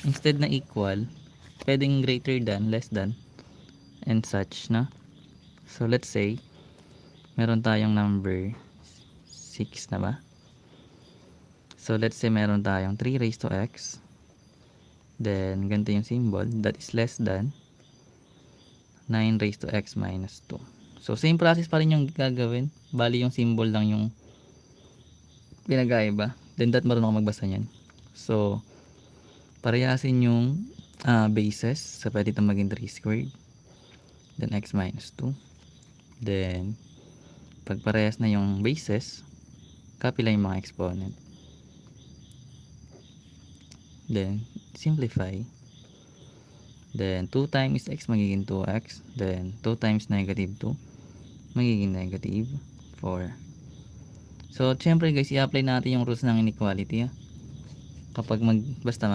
instead na equal, pwedeng greater than, less than, and such, no? So let's say meron tayong number 6 na ba? So let's say meron tayong 3 raised to x, then ganito yung symbol, that is less than 9 raised to x minus 2. So same process pa rin yung gagawin, bali yung symbol lang yung pinagkaiba. Then that, marunong ako magbasa niyan. So parehasin yung bases. So pwede itong maging 3 squared, then x minus 2. Then pag parehas na yung bases, copy lang yung mga exponent. Then simplify. Then 2 times x magiging 2x. Then 2 times negative 2 magiging negative 4. So syempre guys, i-apply natin yung rules ng inequality. Kapag basta